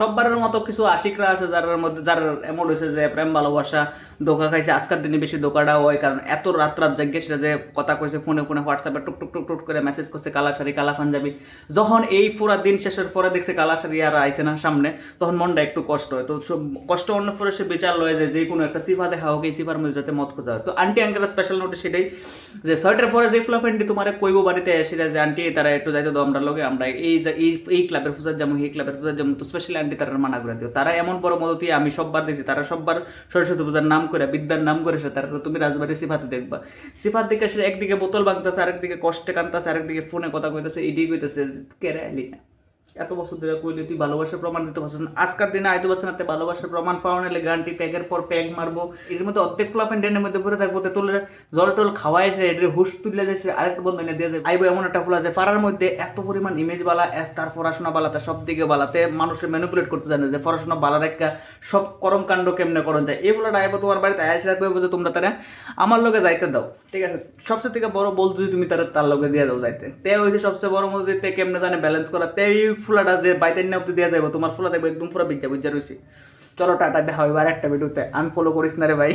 সববারের মতো কিছু আশিকরা আছে যার মধ্যে যার এমন হয়েছে যে প্রেম ভালোবাসা ধোকা খাইছে। আজকের দিনে বেশি ধোকাটা হয়, কারণ এত রাত রাত জাগিয়ে সেটা যে কথা কইছে ফোনে ফোনে হোয়াটসঅ্যাপে টুক টুক টুক টুক করে মেসেজ করছে কালা শাড়ি কালা পাঞ্জাবি। যখন এই পুরা দিন শেষের পরে দেখছে কালা শাড়ি আর আইছে না সামনে, তখন মনটা একটু কষ্ট হয়। তো কষ্ট অন্য পরে সে বিচার লয় যে কোনো একটা সিফা দেখা হোক, এই সিফার মধ্যে যাতে মত খোঁজা হয়। তো আন্টি আঙ্কেল স্পেশাল নোট সেটাই যে 6টার পরে যে ফ্লাফেন্ডি তোমার কইব বাড়িতে এসে যে আন্টি তারা একটু যাইতে দাও আমরা লগে, আমরা এই ক্লাবের পূজার যাবো, এই ক্লাবের পূজার যাবো। তো স্পেশালি আন্টি তারা মানা করে দিও। তারা এমন বড় মদতি আমি সববার দেখছি, তারা সববার সরস্বতী পূজার নাম করে বিদ্যার নাম করে তারা তুমি রাজবাড়ি সিফাতে দেখবা। সিফাত দিকে সে একদিকে বোতল ভাঙতেছে, আরেকদিকে কষ্টে কানতেছে, আরেকদিকে ফোনে কথা কইতেছে, এডি কইতেছে কেড়ে আইলি না। এত বছর ধরে কইলে তুই ভালোবাসার প্রমাণ দিতে পারছিস না, আজকের দিনে আইতে পারছিস না। ভালোবাসার প্রমাণ পাওয়া নিলে গানটি প্যাগের পর প্যাগ মারবো, এর মধ্যে অর্ধেক ফ্লাফেন্ডের মধ্যে পড়ে থাকবো। তোলে জল টল খাওয়াই এসে এর হুশ তুলে যাচ্ছে, আরেকটা বন্ধু এনে দিয়ে যায় আইবো। এমন একটা ফুল আছে পাড়ার মধ্যে এত পরিমাণ ইমেজ বালা, তার পড়াশোনা বালা, তার সব দিকে বালাতে মানুষের ম্যানিপুলেট করতে জানে যে পড়াশোনা বালার একটা সব কর্মকাণ্ড কেমনে করণ যায়। এই বলাটা আইবো তোমার বাড়িতে আয়সে রাখবে যে তোমরা তারা আমার লগে যাইতে দাও, ঠিক আছে। সবচেয়ে থেকে বড় বল যদি তুমি তার লগে দিয়ে দাও যাইতে, তে হয়েছে সবচেয়ে বড় মধ্যে তে কেমনে জানে ব্যালেন্স করা। তে এই ফুলাটা যে বাইতে না অব্দি দেওয়া যাবো, তোমার ফুলা দেখবো একদম পুরো বিজ্জা বিজ্জা রয়েছে। চলো টাটা, দেখা হবে আর একটা ভিডিওতে। আনফলো করিস না রে ভাই।